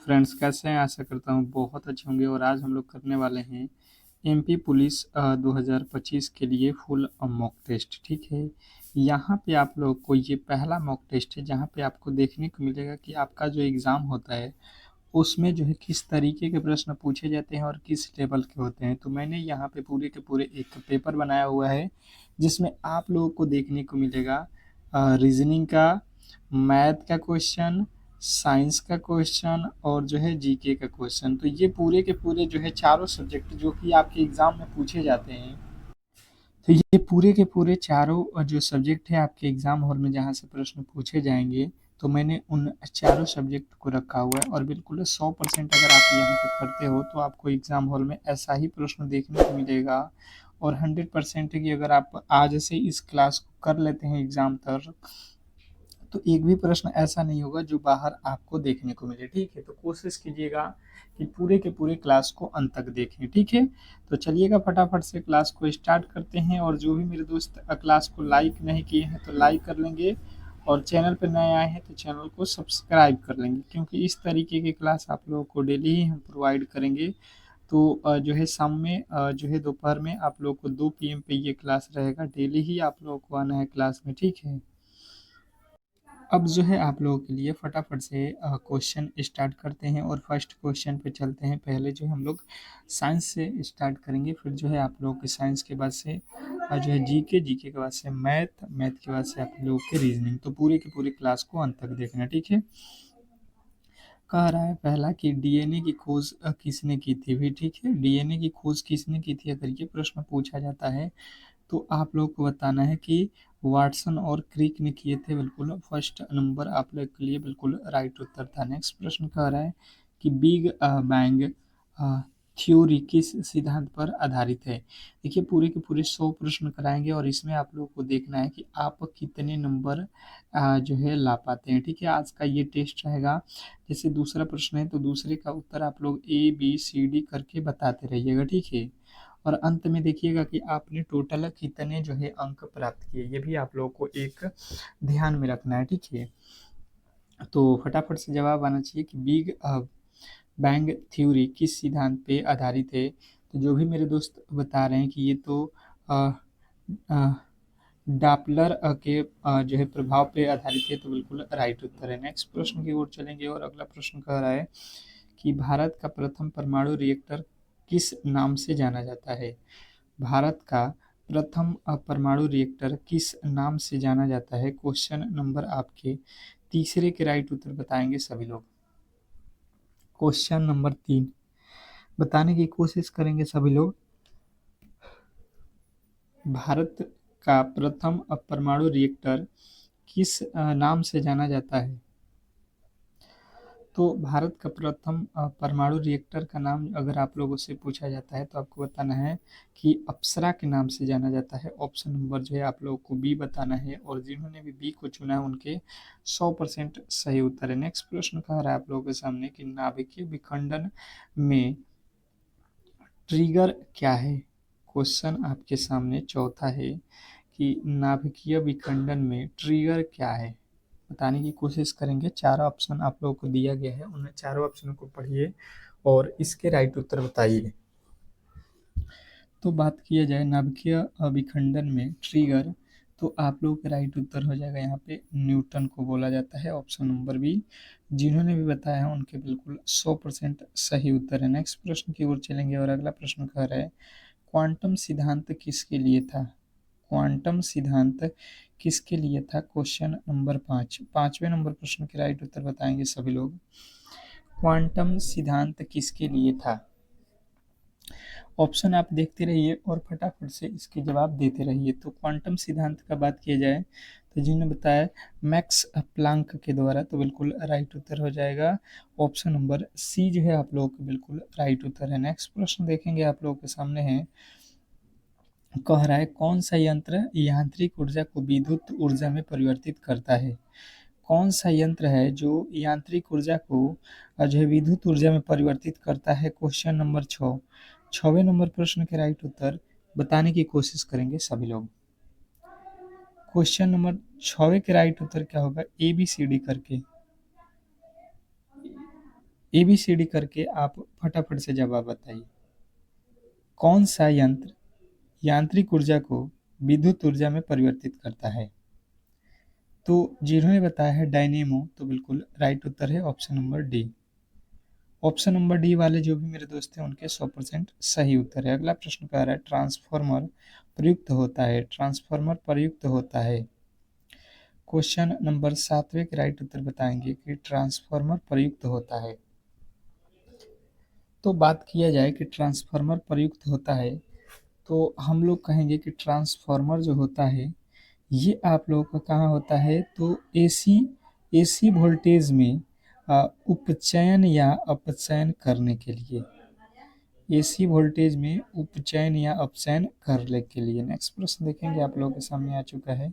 Friends कैसे हैं? आशा करता हूँ बहुत अच्छे होंगे और आज हम लोग करने वाले हैं एमपी पुलिस 2025 के लिए फुल मॉक टेस्ट। ठीक है, यहाँ पे आप लोग को ये पहला मॉक टेस्ट है जहाँ पे आपको देखने को मिलेगा कि आपका जो एग्ज़ाम होता है उसमें जो है किस तरीके के प्रश्न पूछे जाते हैं और किस लेवल के होते हैं। तो मैंने यहाँ पे पूरे के पूरे एक पेपर बनाया हुआ है जिसमें आप लोगों को देखने को मिलेगा रीजनिंग का, मैथ का क्वेश्चन, साइंस का क्वेश्चन और जो है जीके का क्वेश्चन। तो ये पूरे के पूरे जो है चारों सब्जेक्ट जो कि आपके एग्ज़ाम में पूछे जाते हैं। तो ये पूरे के पूरे चारों जो सब्जेक्ट है आपके एग्ज़ाम हॉल में जहाँ से प्रश्न पूछे जाएंगे, तो मैंने उन चारों सब्जेक्ट को रखा हुआ है और बिल्कुल 100% अगर आप यहाँ पे करते हो तो आपको एग्ज़ाम हॉल में ऐसा ही प्रश्न देखने को मिलेगा। और 100% है कि अगर आप आज से इस क्लास को कर लेते हैं एग्ज़ाम तक, तो एक भी प्रश्न ऐसा नहीं होगा जो बाहर आपको देखने को मिले। ठीक है, तो कोशिश कीजिएगा कि पूरे के पूरे क्लास को अंत तक देखें। ठीक है, तो चलिएगा फटाफट से क्लास को स्टार्ट करते हैं। और जो भी मेरे दोस्त क्लास को लाइक नहीं किए हैं तो लाइक कर लेंगे और चैनल पर नए आए हैं तो चैनल को सब्सक्राइब कर लेंगे, क्योंकि इस तरीके की क्लास आप लोगों को डेली ही हम प्रोवाइड करेंगे। तो जो है शाम में जो है दोपहर में आप लोग को 2 PM पे ये क्लास रहेगा। डेली ही आप लोगों को आना है क्लास में। ठीक है, अब जो है आप लोगों के लिए फटाफट से क्वेश्चन स्टार्ट करते हैं और फर्स्ट क्वेश्चन पे चलते हैं। पहले जो है हम लोग साइंस से स्टार्ट करेंगे, फिर जो है आप लोगों के साइंस के बाद से जो है जीके के बाद से मैथ के बाद से आप लोगों के रीजनिंग। तो पूरे के पूरे क्लास को अंत तक देखना। ठीक है, कह रहा है पहला कि डीएनए की खोज किसने की थी भी। ठीक है, डीएनए की खोज किसने की थी अगर ये प्रश्न पूछा जाता है तो आप लोग को बताना है कि वाटसन और क्रिक ने किए थे। बिल्कुल फर्स्ट नंबर आप लोग के लिए बिल्कुल राइट उत्तर था। नेक्स्ट प्रश्न कह रहा है कि बिग बैंग थ्योरी किस सिद्धांत पर आधारित है। देखिए पूरे के पूरे 100 प्रश्न कराएंगे और इसमें आप लोग को देखना है कि आप कितने नंबर जो है ला पाते हैं। ठीक है, आज का ये टेस्ट रहेगा। जैसे दूसरा प्रश्न है तो दूसरे का उत्तर आप लोग ABCD करके बताते रहिएगा। ठीक है, और अंत में देखिएगा कि आपने टोटल कितने जो है अंक प्राप्त किए, ये भी आप लोगों को एक ध्यान में रखना है। ठीक है, तो फटाफट से जवाब आना चाहिए कि बिग बैंग थ्योरी किस सिद्धांत पे आधारित है। तो जो भी मेरे दोस्त बता रहे हैं कि ये तो अ, अ, डापलर के जो है प्रभाव पे आधारित है, तो बिल्कुल राइट उत्तर है। नेक्स्ट प्रश्न की ओर चलेंगे और अगला प्रश्न कह रहा है कि भारत का प्रथम परमाणु रिएक्टर किस नाम से जाना जाता है। भारत का प्रथम परमाणु रिएक्टर किस नाम से जाना जाता है। क्वेश्चन नंबर आपके तीसरे के राइट उत्तर बताएंगे सभी लोग। क्वेश्चन नंबर 3 बताने की कोशिश करेंगे सभी लोग। भारत का प्रथम परमाणु रिएक्टर किस नाम से जाना जाता है। तो भारत का प्रथम परमाणु रिएक्टर का नाम अगर आप लोगों से पूछा जाता है तो आपको बताना है कि अप्सरा के नाम से जाना जाता है। ऑप्शन नंबर जो है आप लोगों को बी बताना है और जिन्होंने भी बी को चुना है उनके 100% सही उत्तर है। नेक्स्ट प्रश्न कह रहा है आप लोगों के सामने कि नाभिकीय विखंडन में ट्रिगर क्या है। क्वेश्चन आपके सामने चौथा है कि नाभिकीय विखंडन में ट्रिगर क्या है। बताने की कोशिश करेंगे। चारों ऑप्शन आप लोगों को दिया गया है, उन चारों ऑप्शनों को पढ़िए और इसके राइट उत्तर बताइए। तो बात किया जाए नाभिकीय विखंडन में ट्रिगर, तो आप लोगों का राइट उत्तर हो जाएगा यहाँ पे न्यूटन को बोला जाता है। Option number B. जिन्होंने भी बताया है उनके बिल्कुल 100% सही उत्तर है। नेक्स्ट प्रश्न की ओर चलेंगे और अगला प्रश्न कह रहा है क्वांटम सिद्धांत किसके लिए था। क्वांटम सिद्धांत किसके लिए था। क्वेश्चन नंबर 5, पांचवें नंबर प्रश्न के राइट उत्तर बताएंगे सभी लोग। क्वांटम सिद्धांत किसके लिए था। ऑप्शन आप देखते रहिए और फटाफट से इसके जवाब देते रहिए। तो क्वांटम सिद्धांत का बात किया जाए तो जिन्होंने बताया मैक्स प्लांक के द्वारा, तो बिल्कुल राइट उत्तर हो जाएगा ऑप्शन नंबर सी जो है आप लोगों का बिल्कुल राइट उत्तर है। नेक्स्ट प्रश्न देखेंगे आप लोगों के सामने है, कह रहा है कौन सा यंत्र यांत्रिक ऊर्जा को विद्युत ऊर्जा में परिवर्तित करता है। कौन सा यंत्र है जो यांत्रिक ऊर्जा को जो है विद्युत ऊर्जा में परिवर्तित करता है। क्वेश्चन नंबर 6, छवें नंबर प्रश्न के राइट उत्तर बताने की कोशिश करेंगे सभी लोग। क्वेश्चन नंबर 6 के राइट उत्तर क्या होगा, ABCD करके। ABCD करके आप फटाफट से जवाब बताइए। कौन सा यंत्र यांत्रिक ऊर्जा को विद्युत ऊर्जा में परिवर्तित करता है? तो जिन्होंने बताया है डायनेमो, तो बिल्कुल राइट उत्तर है option number D. Option number D वाले जो भी मेरे दोस्त हैं उनके 100% सही उत्तर है। अगला प्रश्न कह रहा है ट्रांसफार्मर प्रयुक्त होता है, ट्रांसफार्मर प्रयुक्त होता है। क्वेश्चन नंबर 7वें के राइट उत्तर बताएंगे कि ट्रांसफार्मर प्रयुक्त होता है। तो बात किया जाए कि ट्रांसफार्मर प्रयुक्त होता है, तो हम लोग कहेंगे कि ट्रांसफार्मर जो होता है ये आप लोगों का कहाँ होता है, तो एसी एसी वोल्टेज में उपचयन या अपचयन करने के लिए, एसी वोल्टेज में उपचयन या अपचयन करने के लिए। नेक्स्ट प्रश्न देखेंगे, आप लोगों के सामने आ चुका है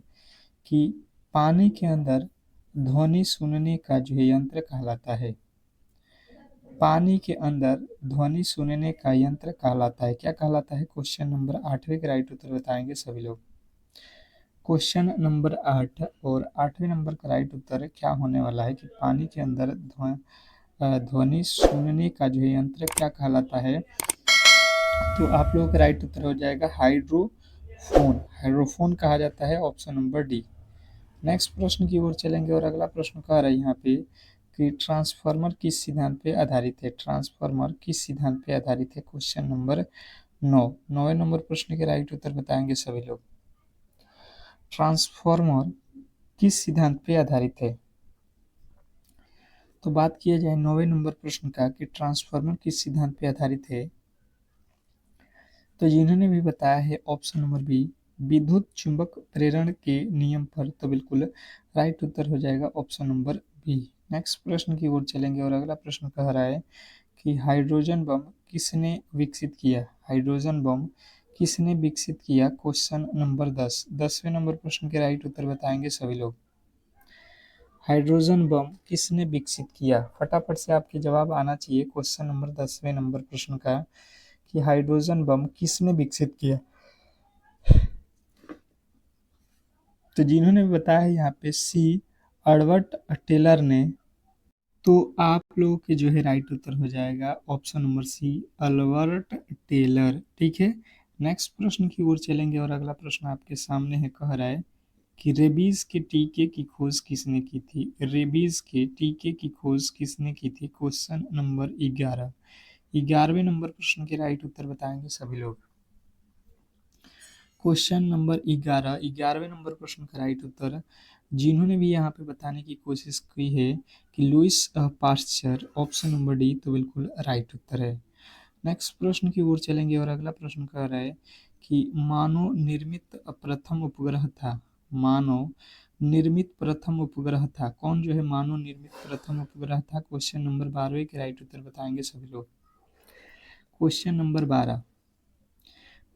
कि पानी के अंदर ध्वनि सुनने का जो यंत्र कहलाता है, पानी के अंदर ध्वनि सुनने का यंत्र कहलाता है, क्या कहलाता है? क्वेश्चन नंबर 8वें के राइट उत्तर बताएंगे सभी लोग। क्वेश्चन नंबर 8 और 8वें नंबर का राइट उत्तर क्या होने वाला है कि पानी के अंदर ध्वनि सुनने का जो यंत्र क्या कहलाता है? तो आप लोगों का राइट उत्तर हो जाएगा हाइड्रोफोन, हाइड्रोफोन कहा जाता है, ऑप्शन नंबर डी। नेक्स्ट प्रश्न की ओर चलेंगे और अगला प्रश्न कह रहा है यहाँ पे कि ट्रांसफार्मर किस सिद्धांत पे आधारित है, ट्रांसफार्मर किस सिद्धांत पे आधारित है? क्वेश्चन नंबर 9, 9वें नंबर प्रश्न के राइट उत्तर बताएंगे सभी लोग। ट्रांसफार्मर किस सिद्धांत पे आधारित है? तो बात किया जाए 9वें नंबर प्रश्न का कि ट्रांसफार्मर किस सिद्धांत पे आधारित है, तो जिन्होंने भी बताया है ऑप्शन नंबर बी, विद्युत चुंबक प्रेरण के नियम पर, तो बिल्कुल राइट उत्तर हो जाएगा ऑप्शन नंबर बी। नेक्स्ट प्रश्न की ओर चलेंगे और अगला प्रश्न कह रहा है कि हाइड्रोजन बम किसने विकसित किया, हाइड्रोजन बम किसने विकसित किया? क्वेश्चन नंबर 10, 10वें नंबर प्रश्न के राइट उत्तर बताएंगे सभी लोग। हाइड्रोजन बम किसने विकसित किया? फटाफट से आपके जवाब आना चाहिए क्वेश्चन नंबर 10वें नंबर प्रश्न का कि हाइड्रोजन बम किसने विकसित किया? तो जिन्होंने बताया है यहाँ पे सी, अल्बर्ट टेलर ने, तो आप लोगों के जो है राइट उत्तर हो जाएगा option number C, Albert Taylor. ठीक है, नेक्स्ट प्रश्न की ओर चलेंगे और अगला प्रश्न आपके सामने है, कह रहा है कि रेबीज के टीके की खोज किसने की थी? रेबीज के टीके की खोज किसने की थी? क्वेश्चन नंबर 11, 11वें नंबर प्रश्न के राइट उत्तर बताएंगे सभी लोग। क्वेश्चन नंबर 11, 11वें नंबर प्रश्न का राइट उत्तर जिन्होंने भी यहाँ पे बताने की कोशिश की है कि Louis Pasteur, option number D, तो बिल्कुल राइट उत्तर है। नेक्स्ट प्रश्न की ओर चलेंगे और अगला प्रश्न कह रहा है कि मानव निर्मित प्रथम उपग्रह था, मानव निर्मित प्रथम उपग्रह था, कौन जो है मानव निर्मित प्रथम उपग्रह था? क्वेश्चन नंबर 12वें के राइट उत्तर बताएंगे सभी लोग। क्वेश्चन नंबर 12,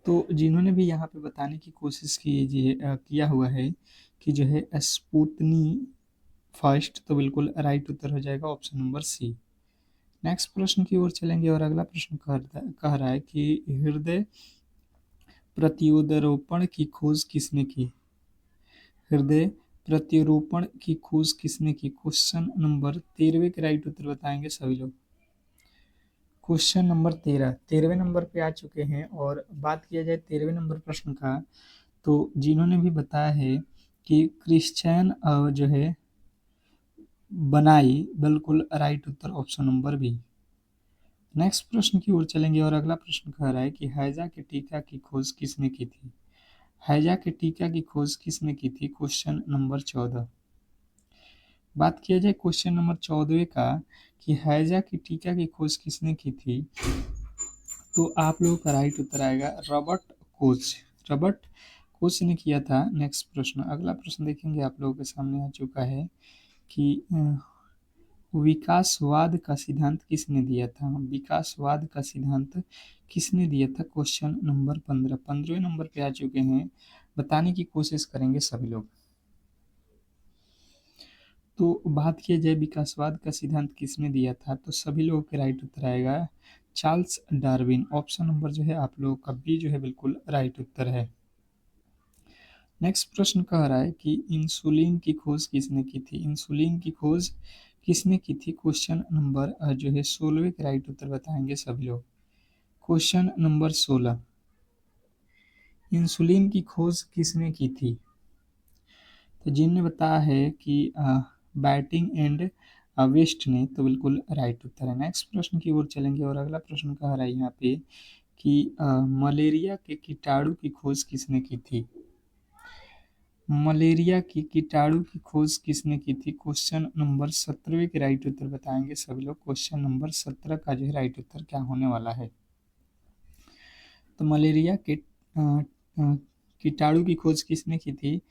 तो जिन्होंने भी यहाँ पे बताने की कोशिश किया हुआ है कि जो है स्पुतनी फर्स्ट, तो बिल्कुल राइट उत्तर हो जाएगा ऑप्शन नंबर सी। नेक्स्ट प्रश्न की ओर चलेंगे और अगला प्रश्न कह रहा है कि हृदय प्रत्यारोपण की खोज किसने की? हृदय प्रत्यारोपण की खोज किसने की? क्वेश्चन नंबर 13वें के राइट उत्तर बताएंगे सभी लोग। क्वेश्चन नंबर 13, 13वें नंबर पे आ चुके हैं और बात किया जाए 13वें नंबर प्रश्न का, तो जिन्होंने भी बताया है कि क्रिश्चियन जो है बनाई, बिल्कुल राइट उत्तर ऑप्शन नंबर बी। नेक्स्ट प्रश्न की ओर चलेंगे और अगला प्रश्न कह रहा है कि हैजा के टीका की खोज किसने की थी? हैजा के टीका की खोज किसने की थी? क्वेश्चन नंबर 14, बात किया जाए क्वेश्चन नंबर 14 का कि हैजा की टीका की खोज किसने की थी, तो आप लोगों का राइट उत्तर आएगा रॉबर्ट कोच, रॉबर्ट कोच ने किया था। नेक्स्ट प्रश्न, अगला प्रश्न देखेंगे, आप लोगों के सामने आ चुका है कि विकासवाद का सिद्धांत किसने दिया था? विकासवाद का सिद्धांत किसने दिया था? क्वेश्चन नंबर 15, 15वें नंबर पे आ चुके हैं, बताने की कोशिश करेंगे सभी लोग। तो बात किया जाए विकासवाद का सिद्धांत किसने दिया था, तो सभी लोगों के राइट उत्तर आएगा चार्ल्स डार्विन, ऑप्शन नंबर जो है आप लोगों का बी जो है बिल्कुल राइट उत्तर है। नेक्स्ट प्रश्न कह रहा है कि इंसुलिन की खोज किसने की थी? इंसुलिन की खोज किसने की थी? क्वेश्चन नंबर जो है 16वें के राइट उत्तर बताएंगे सभी लोग। क्वेश्चन नंबर 16, इंसुलिन की खोज किसने की थी? तो जिनने बताया है कि बैटिंग एंड वेस्ट ने, तो बिल्कुल राइट उत्तर है। नेक्स्ट प्रश्न की ओर चलेंगे और अगला प्रश्न कह रहा है यहाँ पे कि मलेरिया के कीटाणु की खोज किसने की थी? मलेरिया की कीटाणु की खोज किसने की थी? क्वेश्चन नंबर 17वें के राइट उत्तर बताएंगे सभी लोग। क्वेश्चन नंबर 17 का जो है राइट उत्तर क्या होने वाला है? तो मलेरिया के कीटाणु की खोज किसने की थी?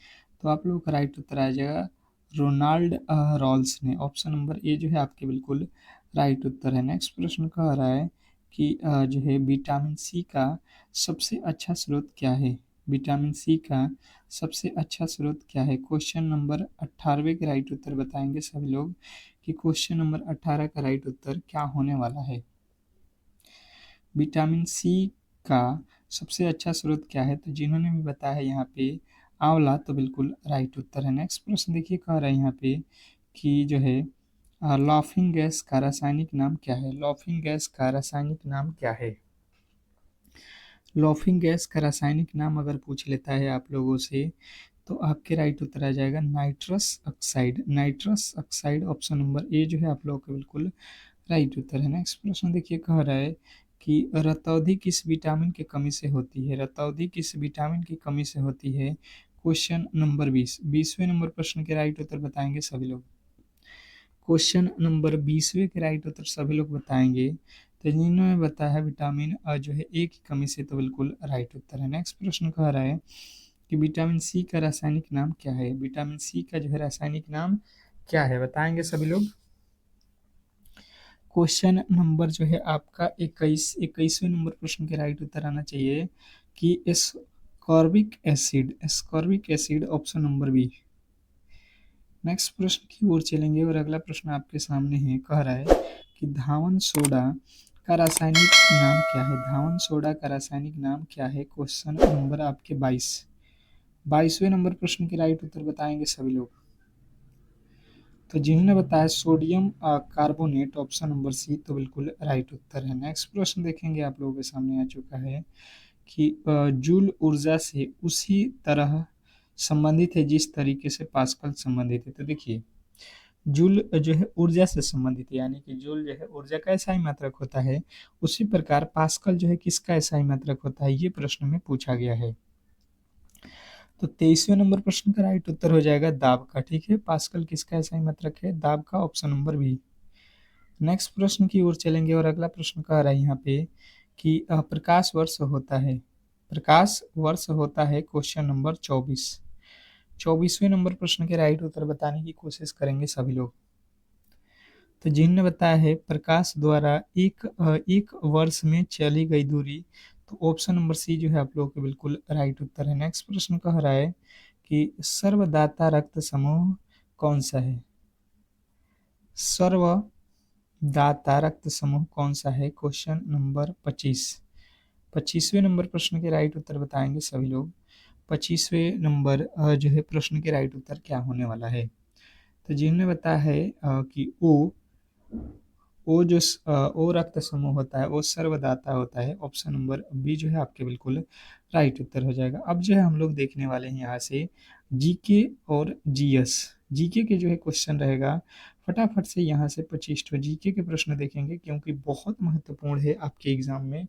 तो आप लोगों का राइट उत्तर आ जाएगा रोनाल्ड रॉल्स ने। ऑप्शन नंबर ए जो है आपके बिल्कुल राइट उत्तर है। नेक्स्ट प्रश्न कह रहा है कि जो है विटामिन सी का सबसे अच्छा स्रोत क्या है? विटामिन सी का सबसे अच्छा स्रोत क्या है? क्वेश्चन नंबर 18वें के राइट उत्तर बताएंगे सभी लोग कि क्वेश्चन नंबर 18 का राइट उत्तर क्या होने वाला है? विटामिन सी का सबसे अच्छा स्रोत क्या है? तो जिन्होंने भी बताया है यहाँ पे आंवला, तो बिल्कुल राइट उत्तर है। नेक्स्ट प्रश्न देखिए कह रहा है यहाँ पे कि जो है लाफिंग गैस का रासायनिक नाम क्या है? लाफिंग गैस का रासायनिक नाम क्या है? लाफिंग गैस का रासायनिक नाम अगर पूछ लेता है आप लोगों से, तो आपके राइट उत्तर आ जाएगा nitrous oxide. Nitrous oxide option number A जो है आप लोगों का बिल्कुल राइट उत्तर है। नेक्स्ट प्रश्न देखिए कह रहा है कि रतौंधी किस विटामिन की कमी से होती है? रतौंधी किस विटामिन की कमी से होती है? क्वेश्चन नंबर 20, 20वें नंबर प्रश्न के राइट उत्तर बताएंगे सभी लोग। क्वेश्चन नंबर 20वें के राइट उत्तर सभी लोग बताएंगे। तो जिन्होंने बताया है विटामिन जो है ए की कमी से, तो बिल्कुल राइट उत्तर है। नेक्स्ट प्रश्न कह रहा है कि विटामिन सी का रासायनिक नाम क्या है? विटामिन सी का जो है रासायनिक नाम क्या है बताएंगे सभी लोग। क्वेश्चन नंबर जो है आपका 21वें नंबर प्रश्न के राइट उत्तर आना चाहिए कि ascorbic acid. Ascorbic acid option number B. Next प्रश्न की ओर चलेंगे और अगला प्रश्न आपके सामने है। कह रहा है कि धावन सोडा का रासायनिक नाम क्या है? धावन सोडा का रासायनिक नाम क्या है? क्वेश्चन नंबर आपके 22वें नंबर प्रश्न के राइट उत्तर बताएंगे सभी लोग। तो जिन्होंने बताया sodium carbonate option number C, तो बिल्कुल राइट उत्तर है। नेक्स्ट प्रश्न देखेंगे आप लोगों के सामने आ चुका है कि जूल ऊर्जा से उसी तरह संबंधित है जिस तरीके से पास्कल संबंधित है। तो देखिए जूल जो है ऊर्जा से संबंधित है, यानी कि जूल जो है ऊर्जा का एसआई मात्रक होता है, उसी प्रकार पास्कल जो है किसका एसआई मात्रक होता है, ये प्रश्न में पूछा गया है। तो 23वें नंबर प्रश्न का राइट उत्तर हो जाएगा दाब का। ठीक है, पास्कल किसका एसआई मात्रक है? दाब का, ऑप्शन नंबर बी। नेक्स्ट प्रश्न की ओर चलेंगे और अगला प्रश्न कह रहा है यहाँ पे कि प्रकाश वर्ष होता है, प्रकाश वर्ष होता है क्वेश्चन नंबर 24। 24वें नंबर प्रश्न के राइट उत्तर बताने की कोशिश करेंगे सभी लोग। तो जिन्होंने बताया है प्रकाश द्वारा एक वर्ष में चली गई दूरी, तो ऑप्शन नंबर सी जो है आप लोगों के बिल्कुल राइट उत्तर है। नेक्स्ट प्रश्न कह रहा है कि सर्वदाता रक्त समूह कौन सा है? सर्वदाता रक्त समूह कौन सा है? Question number 25। 25वें नंबर प्रश्न के राइट उत्तर बताएंगे सभी लोग। 25वें नंबर जो है प्रश्न के राइट उत्तर क्या होने वाला है? तो जिन्होंने बताया है कि ओ रक्त समूह होता है, वो सर्वदाता होता है। ऑप्शन नंबर बी जो है आपके बिल्कुल राइट उत्तर हो जाएगा। अब जो है हम लोग देखने वाले हैं यहाँ से जीके और जीएस। जीके के जो है क्वेश्चन रहेगा, फटाफट से यहाँ से 25 तो जीके के प्रश्न देखेंगे, क्योंकि बहुत महत्वपूर्ण है आपके एग्जाम में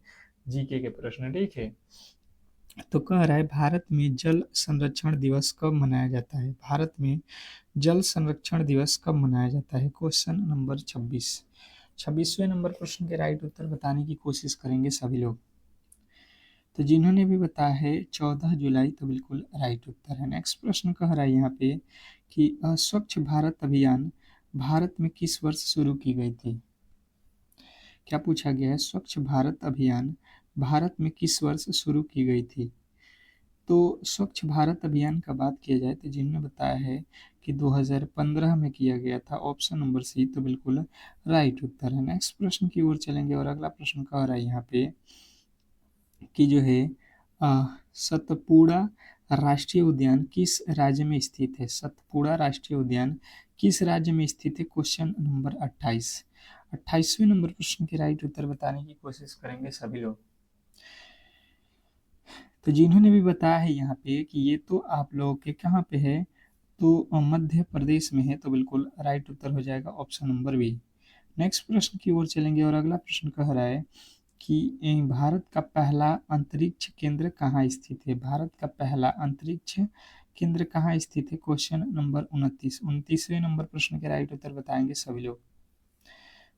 जीके के प्रश्न। ठीक है, तो कह रहा है भारत में जल संरक्षण दिवस कब मनाया जाता है? भारत में जल संरक्षण दिवस कब मनाया जाता है? Question number 26। 26वें नंबर प्रश्न के राइट उत्तर बताने की कोशिश करेंगे सभी लोग। तो जिन्होंने भी बताया है 14 जुलाई, तो बिल्कुल राइट उत्तर है। नेक्स्ट प्रश्न कह रहा है यहाँ पे कि स्वच्छ भारत अभियान भारत में किस वर्ष शुरू की गई थी? क्या पूछा गया है? स्वच्छ भारत अभियान भारत में किस वर्ष शुरू की गई थी? तो स्वच्छ भारत अभियान का बात किया जाए, तो जिन्होंने बताया है कि 2015 में किया गया था, ऑप्शन नंबर सी, तो बिल्कुल राइट उत्तर है। नेक्स्ट प्रश्न की ओर चलेंगे और अगला प्रश्न कह रहा है यहाँ पे कि जो है सतपुड़ा राष्ट्रीय उद्यान किस राज्य में स्थित है? सतपुड़ा राष्ट्रीय उद्यान किस राज्य में स्थित है? Question number 28। 28वें नंबर प्रश्न के राइट उत्तर बताने की कोशिश करेंगे सभी लोग। तो जिन्होंने भी बताया है यहाँ पे कि ये तो आप लोगों के कहाँ पे है, तो मध्य प्रदेश में है, तो बिल्कुल राइट उत्तर हो जाएगा ऑप्शन नंबर बी। नेक्स्ट प्रश्न की ओर चलेंगे और अगला प्रश्न कह रहा है कि भारत का पहला अंतरिक्ष केंद्र कहाँ स्थित है? भारत का पहला अंतरिक्ष केंद्र कहाँ स्थित है? Question number 29। 29वें नंबर प्रश्न के राइट उत्तर बताएंगे सभी लोग।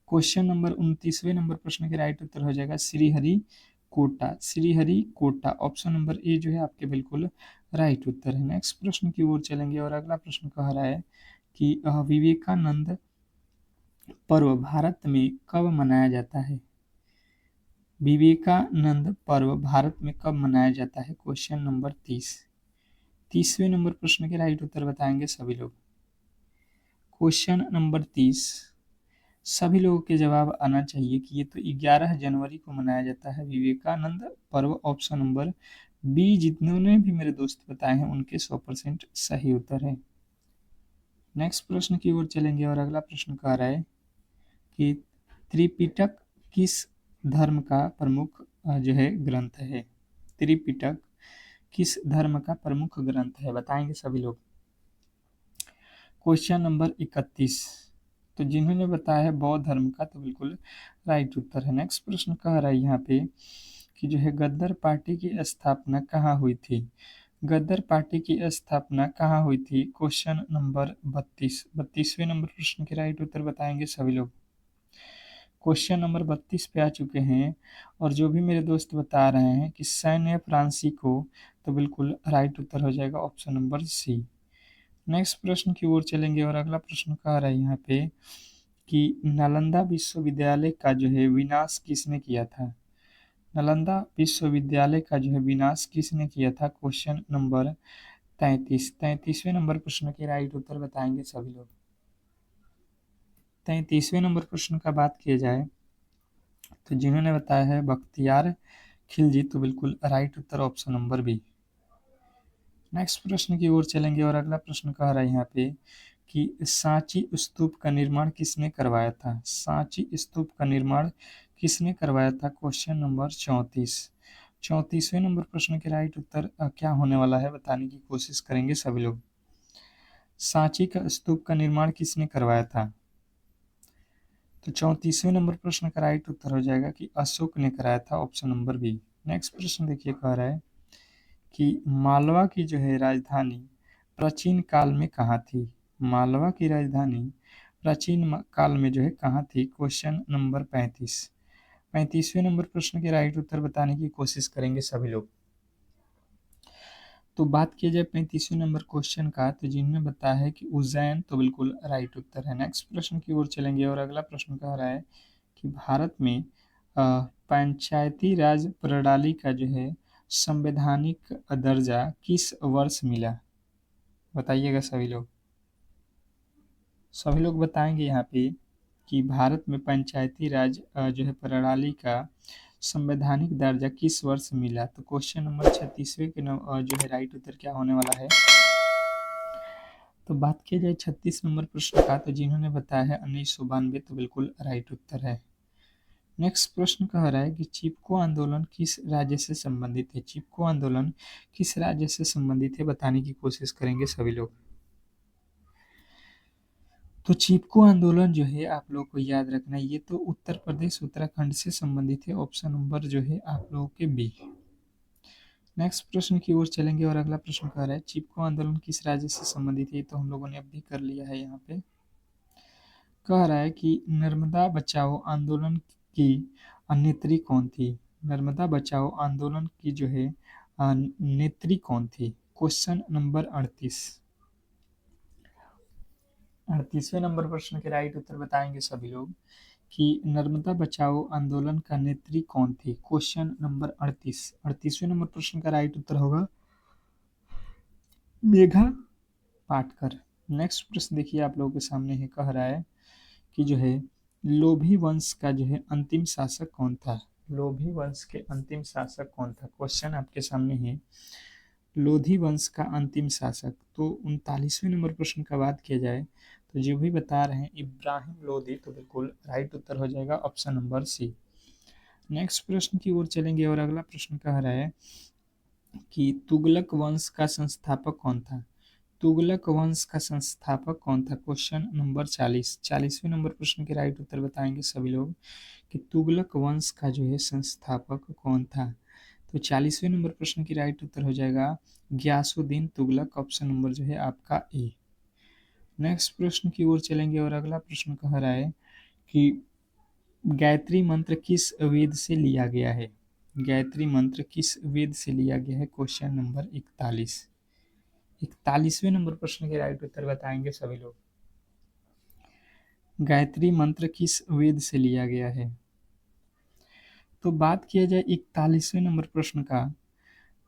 क्वेश्चन नंबर 29वें नंबर प्रश्न के राइट उत्तर हो जाएगा Sriharikota. Sriharikota option number A जो है आपके बिल्कुल राइट उत्तर है। नेक्स्ट प्रश्न की ओर चलेंगे और अगला प्रश्न कह रहा है कि विवेकानंद पर्व भारत में कब मनाया जाता है? विवेकानंद पर्व भारत में कब मनाया जाता है? Question number 30। 30वें नंबर प्रश्न के राइट उत्तर बताएंगे सभी लोग। क्वेश्चन नंबर 30 सभी लोगों के जवाब आना चाहिए कि ये तो 11 जनवरी को मनाया जाता है विवेकानंद पर्व। ऑप्शन नंबर बी जितने भी मेरे दोस्त बताए हैं उनके 100% सही उत्तर है। नेक्स्ट प्रश्न की ओर चलेंगे और अगला प्रश्न कह रहा है कि त्रिपिटक किस धर्म का प्रमुख जो है ग्रंथ है? त्रिपिटक किस धर्म का प्रमुख ग्रंथ है? बताएंगे सभी लोग। Question number 31। तो जिन्होंने बताया है बौद्ध धर्म का, तो बिल्कुल राइट उत्तर है। नेक्स्ट प्रश्न कह रहा है यहाँ पे कि जो है गद्दार पार्टी की स्थापना कहाँ हुई थी? गद्दार पार्टी की स्थापना कहाँ हुई थी? Question number 32। 32वें नंबर प्रश्न के राइट उत्तर बताएंगे सभी लोग। क्वेश्चन नंबर 32 पे आ चुके हैं और जो भी मेरे दोस्त बता रहे हैं कि सैन्य फ्रांसिको, तो बिल्कुल राइट उत्तर हो जाएगा ऑप्शन नंबर सी। नेक्स्ट प्रश्न की ओर चलेंगे और अगला प्रश्न कह रहा है यहाँ पे कि नालंदा विश्वविद्यालय का जो है विनाश किसने किया था? नालंदा विश्वविद्यालय का जो है विनाश किसने किया था? Question number 33। 33वें नंबर प्रश्न के राइट उत्तर बताएंगे सभी लोग। 33वें नंबर प्रश्न का बात किया जाए तो जिन्होंने बताया है बख्तियार खिलजी, तो बिल्कुल राइट उत्तर ऑप्शन नंबर बी। नेक्स्ट प्रश्न की ओर चलेंगे और अगला प्रश्न कह रहा है यहाँ पे कि सांची स्तूप का निर्माण किसने करवाया था? सांची स्तूप का निर्माण किसने करवाया था? Question number 34। 34वें नंबर प्रश्न के राइट उत्तर क्या होने वाला है बताने की कोशिश करेंगे सभी लोग। सांची का स्तूप का निर्माण किसने करवाया था? तो 34वें नंबर प्रश्न का राइट उत्तर हो जाएगा कि अशोक ने कराया था, ऑप्शन नंबर बी। नेक्स्ट प्रश्न देखिए कह रहा है कि मालवा की जो है राजधानी प्राचीन काल में कहाँ थी? मालवा की राजधानी प्राचीन काल में जो है कहाँ थी? Question number 35। 35वें नंबर प्रश्न के राइट उत्तर बताने की कोशिश करेंगे सभी लोग। तो बात किया जाए 35वें नंबर क्वेश्चन का, तो जिन्होंने बताया है कि उज्जैन, तो बिल्कुल राइट उत्तर है। नेक्स्ट प्रश्न की ओर चलेंगे और अगला प्रश्न कह रहा है कि भारत में पंचायती राज प्रणाली का जो है संवैधानिक दर्जा किस वर्ष मिला? बताइएगा सभी लोग। सभी लोग बताएंगे यहाँ पे कि भारत में पंचायती राज जो है प्रणाली का संवैधानिक दर्जा किस वर्ष मिला? तो क्वेश्चन नंबर 36वें के जो है राइट उत्तर क्या होने वाला है? तो बात किया जाए 36 नंबर प्रश्न का, तो जिन्होंने बताया है 1992, तो बिल्कुल राइट उत्तर है। नेक्स्ट प्रश्न कह रहा है कि चिपको आंदोलन किस राज्य से संबंधित है? चिपको आंदोलन किस राज्य से संबंधित है बताने की कोशिश करेंगे सभी लोग। तो चिपको आंदोलन जो है आप लोग को याद रखना है, ये तो उत्तर प्रदेश उत्तराखंड से संबंधित है। ऑप्शन नंबर जो है आप लोगों के बी। नेक्स्ट प्रश्न की ओर चलेंगे और अगला प्रश्न कह रहा है चिपको आंदोलन किस राज्य से संबंधित है? तो हम लोगों ने अभी कर लिया है। यहाँ पे कह रहा है कि नर्मदा बचाओ आंदोलन की नेत्री कौन थी? नर्मदा बचाओ आंदोलन की जो है नेत्री कौन थी? Question number 38। 38वें नंबर प्रश्न के राइट उत्तर बताएंगे सभी लोग कि नर्मदा बचाओ आंदोलन का नेत्री कौन थी? Question number 38। 38वें नंबर प्रश्न का राइट उत्तर होगा मेघा पाटकर। नेक्स्ट प्रश्न देखिए आप लोगों के सामने है, कह रहा है कि जो है लोभी वंश का जो है अंतिम शासक कौन था? लोभी वंश के अंतिम शासक कौन था? क्वेश्चन आपके सामने है लोधी वंश का अंतिम शासक। तो 39वें नंबर प्रश्न का बात किया जाए तो जो भी बता रहे हैं इब्राहिम लोदी, तो बिल्कुल राइट उत्तर हो जाएगा ऑप्शन नंबर सी। नेक्स्ट प्रश्न की ओर चलेंगे और अगला प्रश्न कह रहा है कि तुगलक वंश का संस्थापक कौन था। तुगलक वंश का संस्थापक कौन था, क्वेश्चन नंबर 40, 40वें नंबर प्रश्न के राइट उत्तर बताएंगे सभी लोग कि तुगलक वंश का जो है संस्थापक कौन था। तो 40वें नंबर प्रश्न की राइट उत्तर हो जाएगा गयासुद्दीन तुगलक, ऑप्शन नंबर जो है आपका ए। नेक्स्ट प्रश्न की ओर चलेंगे और अगला प्रश्न कह रहा है कि गायत्री मंत्र किस वेद से लिया गया है। गायत्री मंत्र किस वेद से लिया गया है, क्वेश्चन नंबर 41, 41वें नंबर प्रश्न के राइट उत्तर बताएंगे सभी लोग। गायत्री मंत्र किस वेद से लिया गया है। तो बात किया जाए 41वें नंबर प्रश्न का,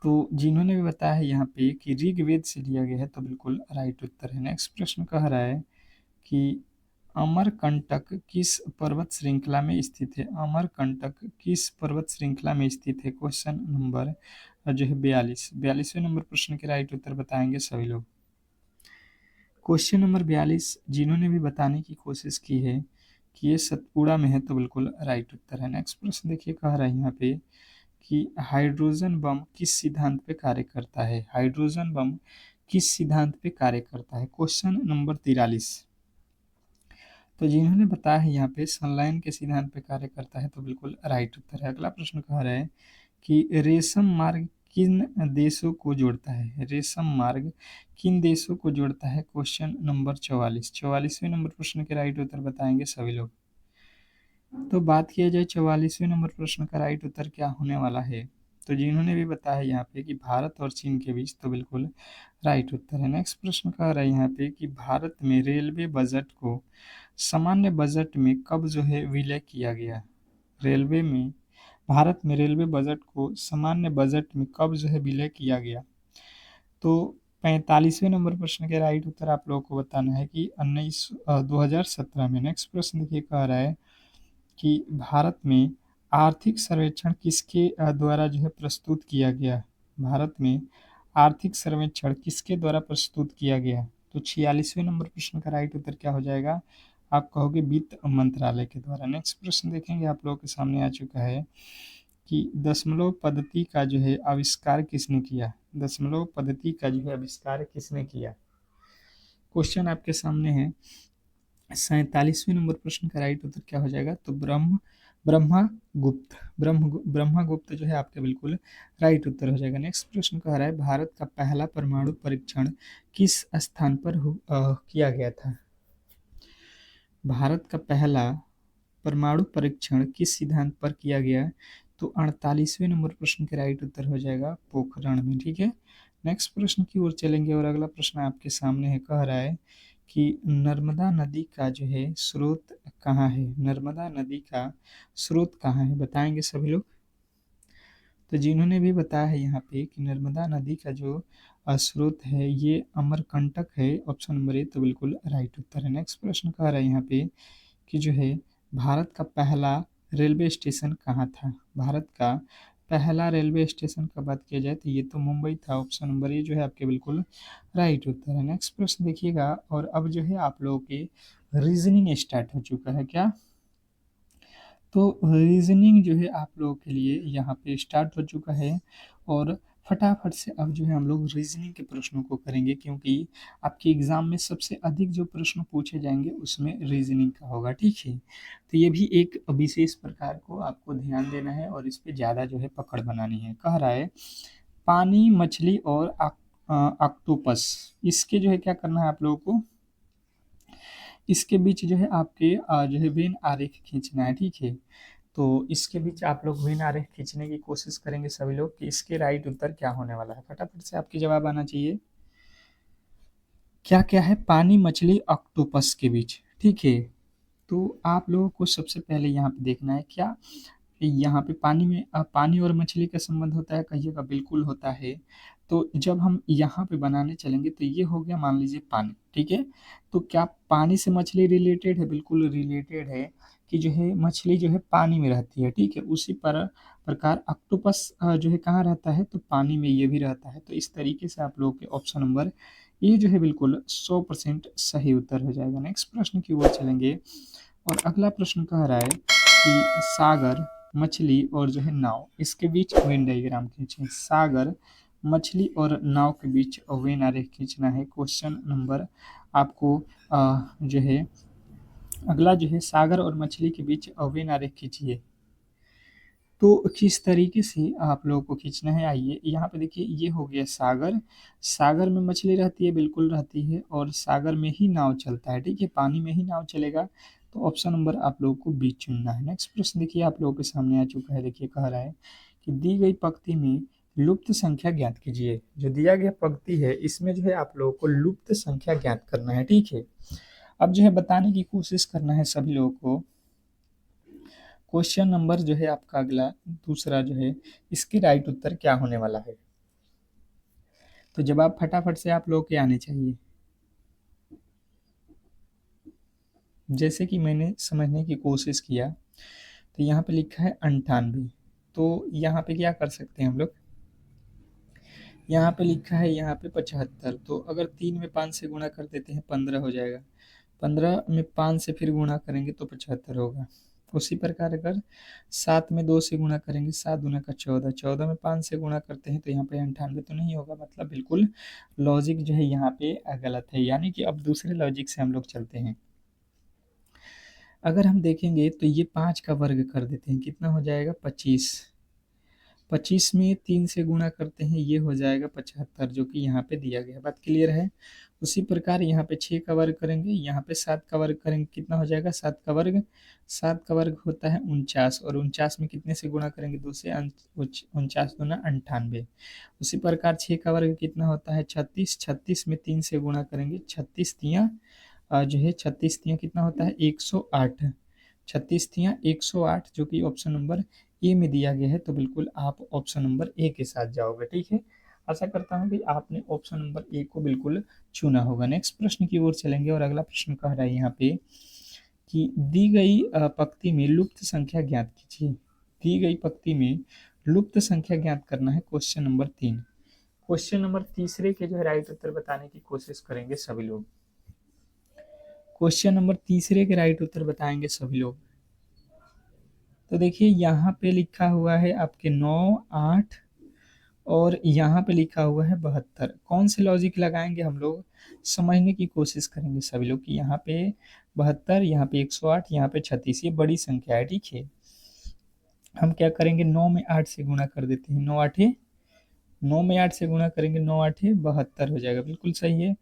तो जिन्होंने भी बताया है यहाँ पे कि ऋग्वेद से लिया गया है, तो बिल्कुल राइट उत्तर है। नेक्स्ट प्रश्न कह रहा है कि अमरकंटक किस पर्वत श्रृंखला में स्थित है। अमरकंटक किस पर्वत श्रृंखला में स्थित है, क्वेश्चन नंबर जो है 42वें नंबर प्रश्न के राइट उत्तर बताएंगे सभी लोग। क्वेश्चन नंबर 42 जिन्होंने भी बताने की कोशिश की है कि ये सतपुड़ा में है, तो बिल्कुल राइट उत्तर है। नेक्स्ट प्रश्न देखिए कह रहा है यहाँ पे कि हाइड्रोजन बम किस सिद्धांत पे कार्य करता है। हाइड्रोजन बम किस सिद्धांत पे कार्य करता है, क्वेश्चन नंबर 43। तो जिन्होंने बताया है यहाँ पे संलयन के सिद्धांत पे कार्य करता है, तो बिल्कुल राइट उत्तर है। अगला प्रश्न कह रहा है कि रेशम मार्ग किन देशों को जोड़ता है। रेशम मार्ग किन देशों को जोड़ता है, क्वेश्चन नंबर 44, 44वें नंबर प्रश्न के राइट उत्तर बताएंगे सभी लोग। तो बात किया जाए 44वें नंबर प्रश्न का राइट उत्तर क्या होने वाला है, तो जिन्होंने भी बताया यहाँ पे कि भारत और चीन के बीच, तो बिल्कुल राइट उत्तर है। नेक्स्ट प्रश्न कह रहा है यहाँ पे कि भारत में रेलवे बजट को सामान्य बजट में कब जो है विलय किया गया। रेलवे में भारत में रेलवे बजट को सामान्य बजट में कब जो है विलय किया गया। तो 45वें नंबर प्रश्न के राइट उत्तर आप लोगों को बताना है कि 2017 में। नेक्स्ट प्रश्न देखिए कह रहा है कि भारत में आर्थिक सर्वेक्षण किसके द्वारा जो है प्रस्तुत किया गया। भारत में आर्थिक सर्वेक्षण किसके द्वारा प्रस्तुत किया गया। तो 46वें नंबर प्रश्न का राइट उत्तर क्या हो जाएगा, आप कहोगे वित्त मंत्रालय के द्वारा। नेक्स्ट प्रश्न देखेंगे आप लोगों के सामने आ चुका है कि दशमलव पद्धति का जो है आविष्कार किसने किया। दशमलव पद्धति का जो है आविष्कार किसने किया, क्वेश्चन आपके सामने है। 47वें नंबर प्रश्न का राइट उत्तर क्या हो जाएगा, तो ब्रह्मगुप्त जो है आपका बिल्कुल राइट उत्तर हो जाएगा। नेक्स्ट प्रश्न कह रहा है भारत का पहला परमाणु परीक्षण किस स्थान पर किया गया था। भारत का पहला परमाणु परीक्षण किस सिद्धांत पर किया गया, तो 48वें नंबर प्रश्न के राइट उत्तर हो जाएगा पोखरण में। ठीक है, नेक्स्ट प्रश्न की ओर चलेंगे और अगला प्रश्न आपके सामने है, कह रहा है कि नर्मदा नदी का जो है स्रोत कहाँ है। नर्मदा नदी का स्रोत कहाँ है, बताएंगे सभी लोग। तो जिन्होंने भी बताया है यहाँ पे कि नर्मदा नदी का जो स्रोत है ये अमरकंटक है, ऑप्शन नंबर ए, तो बिल्कुल राइट उत्तर है। नेक्स्ट प्रश्न कह रहा है यहाँ पे कि जो है भारत का पहला रेलवे स्टेशन कहाँ था। भारत का पहला रेलवे स्टेशन का बात किया जाए तो ये तो मुंबई था, ऑप्शन नंबर ए जो है आपके बिल्कुल राइट उत्तर है। नेक्स्ट प्रश्न देखिएगा और अब जो है आप लोगों के रीजनिंग स्टार्ट हो चुका है क्या। तो रीजनिंग जो है आप लोगों के लिए यहाँ पे स्टार्ट हो चुका है और फटाफट से अब जो है हम लोग रीजनिंग के प्रश्नों को करेंगे, क्योंकि आपके एग्जाम में सबसे अधिक जो प्रश्न पूछे जाएंगे उसमें रीजनिंग का होगा। ठीक है, तो ये भी एक विशेष प्रकार को आपको ध्यान देना है और इस पे ज़्यादा जो है पकड़ बनानी है। कह रहा है पानी, मछली और ऑक्टोपस, इसके जो है क्या करना है आप लोगों को, इसके बीच जो है आपके जो है वेन आरेख खींचना है। ठीक है, तो इसके बीच आप लोग वेन आरेख खींचने की कोशिश करेंगे सभी लोग कि इसके राइट उत्तर क्या होने वाला है। फटाफट से आपके जवाब आना चाहिए। क्या क्या है पानी, मछली, ऑक्टोपस के बीच। ठीक है, तो आप लोगों को सबसे पहले यहाँ पे देखना है क्या यहाँ पे पानी में पानी और मछली का संबंध होता है, कहिएगा बिल्कुल होता है। तो जब हम यहाँ पे बनाने चलेंगे तो ये हो गया मान लीजिए पानी। ठीक है, तो क्या पानी से मछली रिलेटेड है, बिल्कुल रिलेटेड है कि जो है मछली जो है पानी में रहती है। ठीक है, उसी प्रकार ऑक्टोपस जो है कहाँ रहता है, तो पानी में ये भी रहता है। तो इस तरीके से आप लोगों के ऑप्शन नंबर ये जो है बिल्कुल 100% सही उत्तर हो जाएगा। नेक्स्ट प्रश्न की ओर चलेंगे और अगला प्रश्न कह रहा है कि सागर, मछली और जो है नाव, इसके बीच वेन डायग्राम खींचें। सागर, मछली और नाव के बीच वेन आरेख खींचना है। क्वेश्चन नंबर आपको जो है अगला जो है सागर और मछली के बीच वेन आरेख खींचिए। तो किस तरीके से आप लोगों को खींचना है, आइए यहाँ पे देखिए, ये हो गया सागर। सागर में मछली रहती है, बिल्कुल रहती है, और सागर में ही नाव चलता है, ठीक है, पानी में ही नाव चलेगा। तो ऑप्शन नंबर आप लोगों को बी चुनना है। नेक्स्ट प्रश्न देखिए आप लोगों के सामने आ चुका है। देखिए कह रहा है कि दी गई पंक्ति में लुप्त संख्या ज्ञात कीजिए। जो दिया गया पंक्ति है इसमें जो है आप लोगों को लुप्त संख्या ज्ञात करना है, ठीक है। अब जो है बताने की कोशिश करना है सभी लोगों को। क्वेश्चन नंबर जो है आपका अगला दूसरा जो है, इसके राइट उत्तर क्या होने वाला है। तो जवाब फटाफट से आप लोग के आने चाहिए। जैसे कि मैंने समझने की कोशिश किया, तो यहाँ पे लिखा है 98। तो यहाँ पे क्या कर सकते हैं हम लोग, यहाँ पे लिखा है यहाँ पे 75। तो अगर 3 में 5 से गुणा कर देते हैं 15 हो जाएगा। 15 में 5 से फिर गुणा करेंगे तो 75 होगा। उसी प्रकार अगर 7 में 2 से गुणा करेंगे, 7 दूना का 14, 14 में 5 से गुणा करते हैं तो यहाँ पे 98 तो नहीं होगा। मतलब बिल्कुल लॉजिक जो है यहाँ पे गलत है। यानी कि अब दूसरे लॉजिक से हम लोग चलते हैं। अगर हम देखेंगे तो ये 5 का वर्ग कर देते हैं, कितना हो जाएगा 25। 25 में 3 से गुणा करते हैं, ये हो जाएगा 75, जो कि यहाँ पे दिया गया। बात क्लियर है। उसी प्रकार यहाँ पे 6 का वर्ग करेंगे, यहाँ पे 7 का वर्ग करेंगे, कितना हो जाएगा 7 का वर्ग। 7 का वर्ग होता है 49, और 49 में कितने से गुणा करेंगे, 2 से। 49 दूना 98। उसी प्रकार 6 का वर्ग कितना होता है 36। 36 में 3 से गुणा करेंगे, 36 तियाँ जो है 36 तियाँ कितना होता है 108। 36 तियाँ 108, जो कि ऑप्शन नंबर ए में दिया गया है। तो बिल्कुल आप ऑप्शन नंबर ए के साथ जाओगे, ठीक है। आशा करता हूँ कि आपने ऑप्शन नंबर ए को बिल्कुल चुना होगा। नेक्स्ट प्रश्न की ओर चलेंगे और अगला प्रश्न कह रहा है यहाँ पे कि दी गई पंक्ति में लुप्त संख्या ज्ञात कीजिए। दी गई पंक्ति में लुप्त संख्या ज्ञात करना है। Question number 3। क्वेश्चन नंबर तीसरे के जो है राइट उत्तर बताने की कोशिश करेंगे सभी लोग। क्वेश्चन नंबर तीसरे के राइट उत्तर बताएंगे सभी लोग। तो देखिए यहाँ पे लिखा हुआ है आपके 9, 8, और यहाँ पे लिखा हुआ है 72। कौन से लॉजिक लगाएंगे हम लोग, समझने की कोशिश करेंगे सभी लोग कि यहाँ पे 72, यहाँ पे 108, यहाँ पे 36, ये बड़ी संख्या है, ठीक है। हम क्या करेंगे, 9 में 8 से गुणा कर देते हैं, 9 आठे 9 में 8 से गुणा करेंगे, 9 आठे 72 हो जाएगा, बिल्कुल सही है।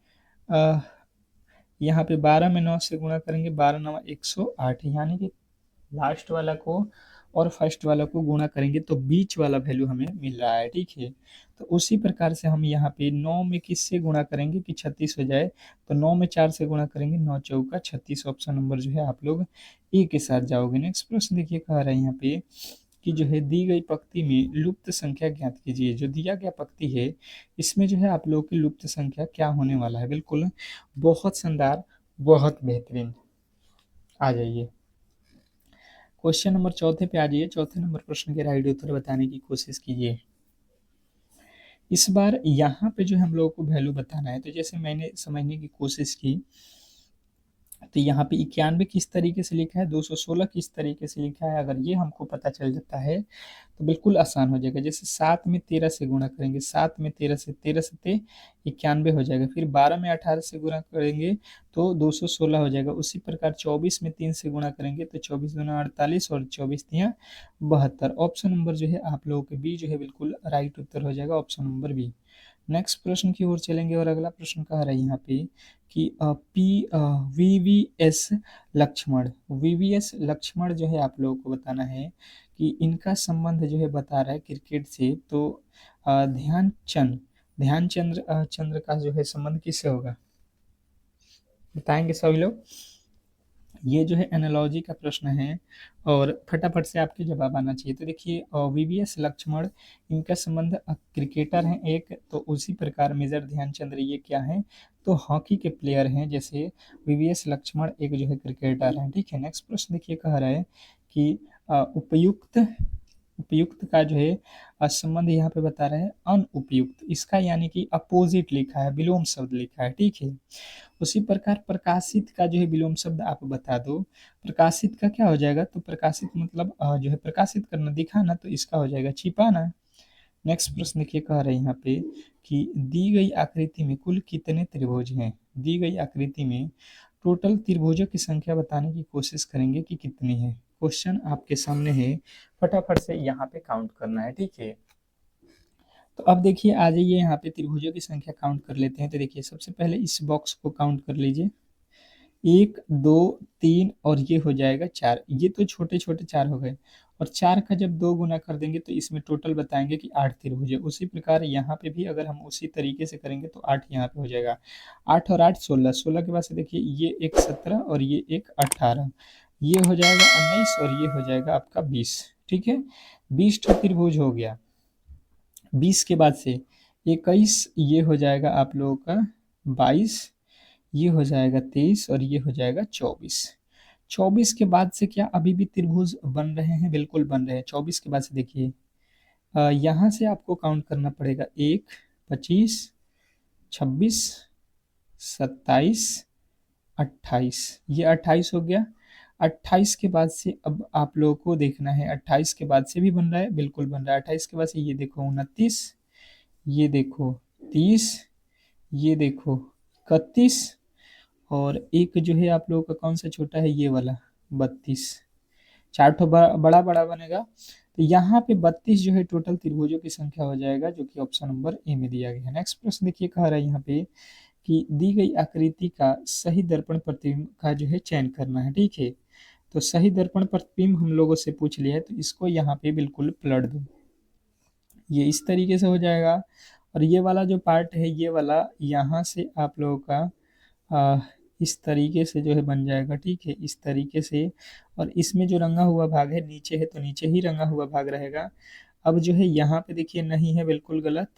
यहाँ पे 12 में 9 से गुणा करेंगे, 12 9 108, यानी कि लास्ट वाला को और फर्स्ट वाला को गुणा करेंगे तो बीच वाला वैल्यू हमें मिल रहा है, ठीक है। तो उसी प्रकार से हम यहाँ पे 9 में किससे गुणा करेंगे कि 36 हो जाए, तो 9 में 4 से गुणा करेंगे, 9 चौका 36। ऑप्शन नंबर जो है आप लोग ए के साथ जाओगे। नेक्स्ट प्रश्न देखिए कह रहा है यहाँ पे कि जो है दी गई पंक्ति में लुप्त संख्या ज्ञात कीजिए। जो दिया गया पंक्ति है इसमें जो है आप लोगों की लुप्त संख्या क्या होने वाला है। बिल्कुल बहुत शानदार, बहुत बेहतरीन। आ जाइए क्वेश्चन नंबर चौथे पे आ जाइए। चौथे नंबर प्रश्न के राइट उत्तर बताने की कोशिश कीजिए। इस बार यहाँ पे जो हम लोगों को वैल्यू बताना है, तो जैसे मैंने समझने की कोशिश की, तो यहाँ पे 91 किस तरीके से लिखा है, 216 किस तरीके से लिखा है, अगर ये हमको पता चल जाता है तो बिल्कुल आसान हो जाएगा। जैसे 7 में 13 से गुणा करेंगे, 7 में 13 से 91 हो जाएगा। फिर 12 में 18 से गुणा करेंगे तो 216 हो जाएगा। उसी प्रकार 24 में 3 से गुणा करेंगे तो 24 दूना 48 और 24 तियाँ 72। ऑप्शन नंबर जो है आप लोगों के बी जो है बिल्कुल राइट उत्तर हो जाएगा, ऑप्शन नंबर बी। नेक्स्ट प्रश्न की ओर चलेंगे और अगला प्रश्न कह रहा है यहाँ पे कि वीवीएस लक्ष्मण, वीवीएस लक्ष्मण जो है आप लोगों को बताना है कि इनका संबंध जो है बता रहा है क्रिकेट से। तो ध्यानचंद, चंद्र का जो है संबंध किससे होगा, बताएंगे सभी लोग। ये जो है एनालॉजी का प्रश्न है और फटाफट से आपके जवाब आना चाहिए। तो देखिए वीवीएस लक्ष्मण, इनका संबंध क्रिकेटर हैं एक, तो उसी प्रकार मेजर ध्यानचंद ये क्या है, तो हॉकी के प्लेयर हैं। जैसे वीवीएस लक्ष्मण एक जो है क्रिकेटर हैं, ठीक है। नेक्स्ट प्रश्न देखिए कह रहा है कि उपयुक्त उपयुक्त का जो है संबंध यहाँ पे बता रहे हैं अनुपयुक्त, इसका यानी कि अपोजिट लिखा है, विलोम शब्द लिखा है, ठीक है। उसी प्रकार प्रकाशित का जो है विलोम शब्द आप बता दो। प्रकाशित का क्या हो जाएगा, तो प्रकाशित मतलब जो है प्रकाशित करना, दिखाना, तो इसका हो जाएगा छिपाना। नेक्स्ट प्रश्न देखिए, कह रहे हैं यहाँ पे कि दी गई आकृति में कुल कितने त्रिभुज हैं। दी गई आकृति में टोटल त्रिभुजों की संख्या बताने की कोशिश करेंगे कि कितनी है। क्वेश्चन आपके सामने है, फटाफट से यहाँ पे काउंट करना है, ठीक है। तो अब देखिए, आ जाइए यहाँ पे त्रिभुजों की संख्या काउंट कर लेते हैं। तो देखिए, सबसे पहले इस बॉक्स को काउंट कर लीजिए, 1 2 3 और ये हो जाएगा 4। ये तो छोटे छोटे 4 हो गए, और 4 का जब 2 गुना कर देंगे तो इसमें टोटल बताएंगे कि 8 त्रिभुज है। उसी प्रकार यहाँ पे भी अगर हम उसी तरीके से करेंगे तो 8 यहाँ पे हो जाएगा। 8 और 8 16, 16 के बाद से देखिए ये एक 17 और ये एक 18, ये हो जाएगा 19 और ये हो जाएगा आपका 20, ठीक है। 20 त्रिभुज हो गया। 20 के बाद से 21, ये हो जाएगा आप लोगों का 22, ये हो जाएगा 23 और ये हो जाएगा 24। 24 के बाद से क्या अभी भी त्रिभुज बन रहे हैं, बिल्कुल बन रहे हैं। 24 के बाद से देखिए, यहाँ से आपको काउंट करना पड़ेगा, 1 25 26 27 28, ये 28 हो गया। 28 के बाद से अब आप लोगों को देखना है, 28 के बाद से भी बन रहा है, बिल्कुल बन रहा है। 28 के बाद से ये देखो 29, ये देखो 30, ये देखो 31, और एक जो है आप लोगों का कौन सा छोटा है, ये वाला 32। 4 ठो बड़ा बड़ा बनेगा। तो यहाँ पे 32 जो है टोटल त्रिभुजों की संख्या हो जाएगा, जो कि ऑप्शन नंबर ए में दिया गया है। नेक्स्ट प्रश्न देखिए, कह रहा है यहाँ पे कि दी गई आकृति का सही दर्पण प्रतिबिंब का जो है चयन करना है, ठीक है। तो सही दर्पण प्रतिबिंब हम लोगों से पूछ लिया है, तो इसको यहाँ पे बिल्कुल पलट दो, ये इस तरीके से हो जाएगा। और ये वाला जो पार्ट है, ये वाला यहाँ से आप लोगों का इस तरीके से जो है बन जाएगा, ठीक है, इस तरीके से। और इसमें जो रंगा हुआ भाग है नीचे है, तो नीचे ही रंगा हुआ भाग रहेगा। अब जो है यहाँ पे देखिए नहीं है, बिल्कुल गलत।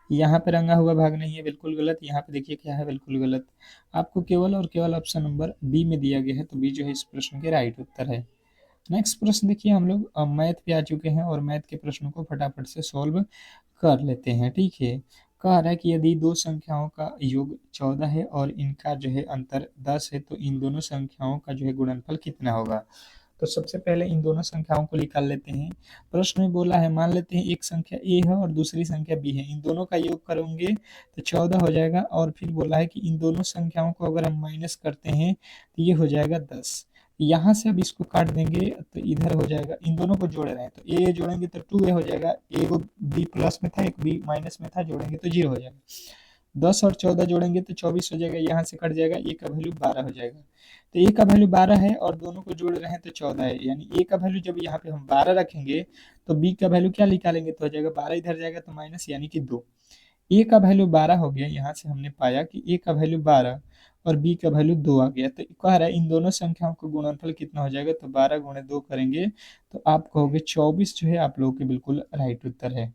यहाँ पे रंगा हुआ भाग नहीं है, बिल्कुल गलत। यहाँ पे देखिए क्या है, बिल्कुल गलत। आपको केवल और केवल ऑप्शन नंबर बी में दिया गया है, तो बी जो है इस प्रश्न के राइट उत्तर है। नेक्स्ट प्रश्न देखिए, हम लोग मैथ पे आ चुके हैं और मैथ के प्रश्नों को फटाफट से सॉल्व कर लेते हैं, ठीक है। कह रहा है कि यदि दो संख्याओं का योग 14 है और इनका जो है अंतर 10 है, तो इन दोनों संख्याओं का जो है गुणनफल कितना होगा। तो सबसे पहले इन दोनों संख्याओं को निकाल लेते हैं। प्रश्न में बोला है, मान लेते हैं एक संख्या ए है और दूसरी संख्या बी है, इन दोनों का योग करेंगे तो 14 हो जाएगा। और फिर बोला है कि इन दोनों संख्याओं को अगर हम माइनस करते हैं तो ये हो जाएगा 10। यहाँ से अब इसको काट देंगे तो इधर हो जाएगा, इन दोनों को जोड़ रहे हैं तो ए जोड़ेंगे तो 2a हो जाएगा, एक बी प्लस में था एक बी माइनस में था, जोड़ेंगे तो 0 हो जाएगा। 10 और 14 जोड़ेंगे तो 24 हो जाएगा, यहाँ से कट जाएगा, ए का वैल्यू 12 हो जाएगा। तो ए का वैल्यू 12 है और दोनों को जोड़ रहे हैं तो 14 है, यानी ए का वैल्यू जब यहाँ पे हम 12 रखेंगे तो बी का वैल्यू क्या निकालेंगे, तो हो जाएगा 12 इधर जाएगा तो माइनस, यानी कि 2। ए का वैल्यू 12 हो गया, यहाँ से हमने पाया कि ए का वैल्यू 12 और बी का वैल्यू 2 आ गया। तो कह रहा है इन दोनों संख्याओं का गुणनफल कितना हो जाएगा, तो 12 गुणे 2 करेंगे तो आप कहोगे 24 जो है आप लोगों के बिल्कुल राइट उत्तर है।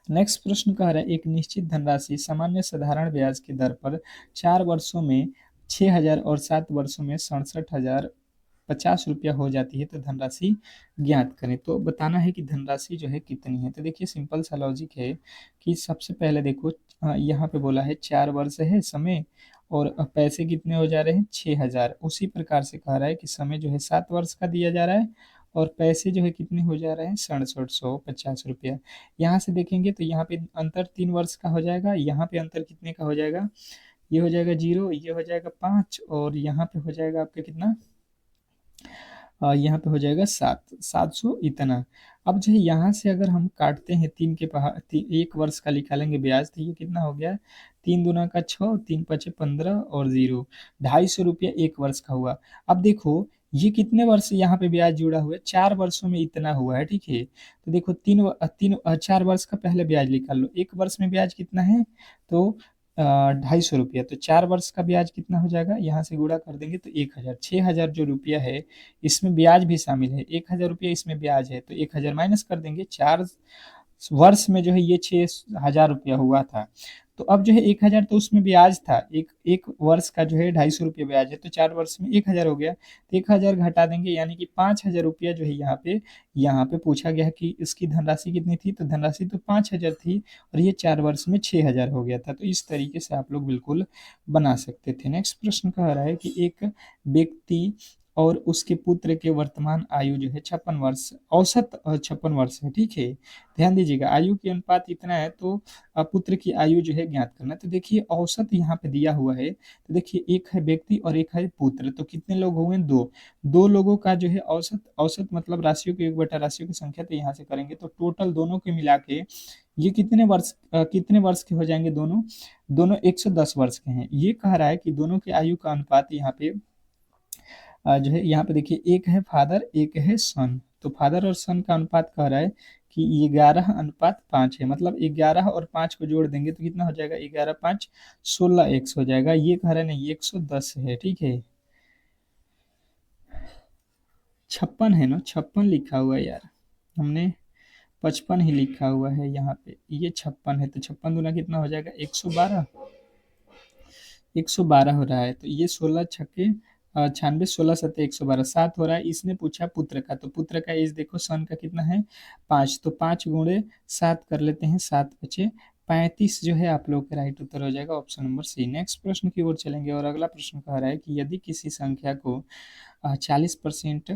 नेक्स्ट प्रश्न कह रहा है, एक निश्चित धनराशि सामान्य साधारण ब्याज की दर पर 4 वर्षों में 6,000 और 7 वर्षों में 67,050 रुपया हो जाती है, तो धनराशि ज्ञात करें। तो बताना है कि धनराशि जो है कितनी है। तो देखिए सिंपल सा लॉजिक है कि सबसे पहले देखो, यहाँ पे बोला है 4 वर्ष है समय और पैसे कितने हो जा रहे हैं 6,000। उसी प्रकार से कह रहा है कि समय जो है 7 वर्ष का दिया जा रहा है और पैसे जो है कितने हो जा रहे हैं 67,150 रुपया। यहाँ से देखेंगे तो यहाँ पे अंतर 3 वर्ष का हो जाएगा, यहाँ पे अंतर कितने का हो जाएगा, ये हो जाएगा 0, ये हो जाएगा 5 और यहाँ पे हो जाएगा आपका कितना, यहाँ पे हो जाएगा 700 इतना। अब जो है यहाँ से अगर हम काटते हैं 3 के पहाड़ 1 वर्ष का निकालेंगे ब्याज, तो ये कितना हो गया 3 दूना का 6, 3 पचे 15 और 0, 250 रुपया 1 वर्ष का हुआ। अब देखो ये कितने वर्ष यहाँ पे ब्याज जुड़ा हुआ है, 4 वर्षों में इतना हुआ है, ठीक है। तो देखो 4 वर्ष का पहले ब्याज निकाल लो, 1 वर्ष में ब्याज कितना है, तो 250 रुपया। तो 4 वर्ष का ब्याज कितना हो जाएगा, यहाँ से गुणा कर देंगे तो 1,000, 6,000 जो रुपया है इसमें ब्याज भी शामिल है, 1,000 रुपया इसमें ब्याज है, तो 1,000 माइनस कर देंगे। 4 वर्ष में जो है ये 6,000 रुपया हुआ था, तो अब जो है 1,000 तो उसमें ब्याज था, एक एक वर्ष का जो है 250 रुपये ब्याज है, तो 4 वर्ष में 1,000 हो गया, तो 1,000 घटा देंगे, यानी कि 5,000 रुपया जो है यहाँ पे पूछा गया है कि इसकी धनराशि कितनी थी, तो धनराशि तो 5,000 थी, और ये 4 वर्ष में 6,000 हो गया था। तो इस तरीके से आप लोग बिल्कुल बना सकते थे। नेक्स्ट प्रश्न कह रहा है कि एक व्यक्ति और उसके पुत्र के वर्तमान आयु जो है 56 वर्ष, औसत 56 वर्ष है, ठीक है। ध्यान दीजिएगा, आयु की अनुपात इतना है, तो पुत्र की आयु जो है ज्ञात करना। तो देखिए औसत यहाँ पे दिया हुआ है, तो देखिए एक है व्यक्ति और एक है पुत्र, तो कितने लोग हुए, दो। दो लोगों का जो है औसत, औसत मतलब राशियों की एक बटा राशियों की संख्या, तो यहाँ से करेंगे तो टोटल दोनों के मिला के ये कितने वर्ष के हो जाएंगे, दोनों दोनों 110 वर्ष के हैं। ये कह रहा है कि दोनों की आयु का अनुपात यहाँ पे जो है, यहाँ पे देखिए एक है फादर एक है सन, तो फादर और सन का अनुपात कह रहा है कि 11:5 है, मतलब 11 और 5 को जोड़ देंगे तो कितना हो जाएगा, 11×5 16x हो जाएगा। ये कह रहा है नहीं, 110 है, ठीक है। 56 है ना, 56 लिखा हुआ है यार, हमने 55 ही लिखा हुआ है यहाँ पे, ये 56 है, तो 56 दूना कितना हो जाएगा, 112, 112 हो रहा है। तो ये 16 छक्के 96, 16 सत्ते 112, 7 हो रहा है। इसने पूछा पुत्र का, तो पुत्र का एज देखो, सन का कितना है 5, तो 5 × 7 कर लेते हैं, 7×5 = 35 जो है आप लोग का राइट उत्तर हो जाएगा ऑप्शन नंबर सी। नेक्स्ट प्रश्न की ओर चलेंगे, और अगला प्रश्न कह रहा है कि यदि किसी संख्या को 40%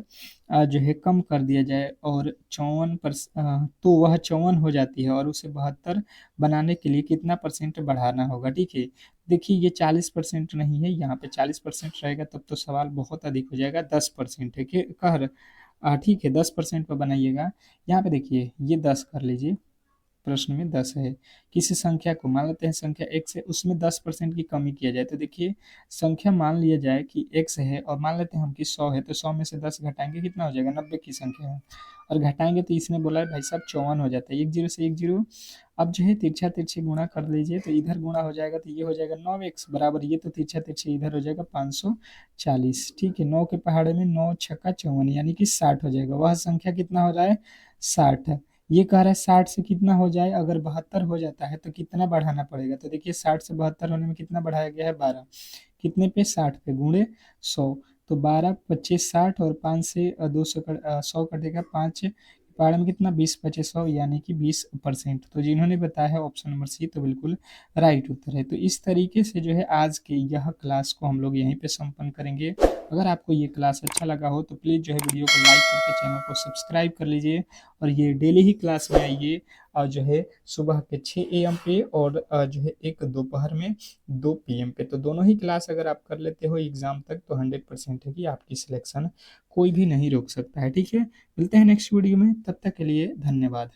जो है कम कर दिया जाए और 54 तो वह 54 हो जाती है, और उसे 72 बनाने के लिए कितना परसेंट बढ़ाना होगा, ठीक है। देखिए ये 40% नहीं है, यहाँ पे 40% रहेगा तब तो सवाल बहुत अधिक हो जाएगा, 10% है कि ठीक है, 10% पर बनाइएगा। यहाँ पे देखिए ये 10 कर लीजिए, प्रश्न में 10 है। किसी संख्या को मान लेते हैं संख्या x है, उसमें 10% की कमी किया जाए, तो देखिए संख्या मान लिया जाए कि x है, और मान लेते हैं हम कि 100 है, तो 100 में से 10 घटाएंगे कितना हो जाएगा, 90 की संख्या है, और घटाएंगे तो इसने बोला है भाई साहब 54 हो जाता है, एक जीरो से एक जीरो। अब जो है तिरछा तिरछी गुणा कर लीजिए, तो इधर गुणा हो जाएगा, तो ये हो जाएगा 9x बराबर, ये तो तिरछा तिरछी इधर हो जाएगा 540, ठीक है। 9 के पहाड़े में 9×6 = 54, यानी कि 60 हो जाएगा। वह संख्या कितना हो रहा है, 60। ये कह रहा है 60 से कितना हो जाए, अगर 72 हो जाता है तो कितना बढ़ाना पड़ेगा, तो देखिए 60 से 72 होने में कितना बढ़ाया गया है, 12, कितने पे, 60 पे, गुणे 100, तो 12 25 60, और 5 से 100 कटेगा, 5 पहाड़ में कितना, 20 25 100, यानी कि 20%। तो जिन्होंने बताया है ऑप्शन नंबर सी, तो बिल्कुल राइट उत्तर है। तो इस तरीके से जो है आज के यह क्लास को हम लोग यहीं पे संपन्न करेंगे। अगर आपको ये क्लास अच्छा लगा हो तो प्लीज़ जो है वीडियो को लाइक करके चैनल को सब्सक्राइब कर लीजिए, और ये डेली ही क्लास में आइए, और जो है सुबह के 6 AM पे, और जो है एक दोपहर में 2 PM पे, तो दोनों ही क्लास अगर आप कर लेते हो एग्जाम तक, तो 100% है कि आपकी सिलेक्शन कोई भी नहीं रोक सकता है, ठीक है। मिलते हैं नेक्स्ट वीडियो में, तब तक के लिए धन्यवाद।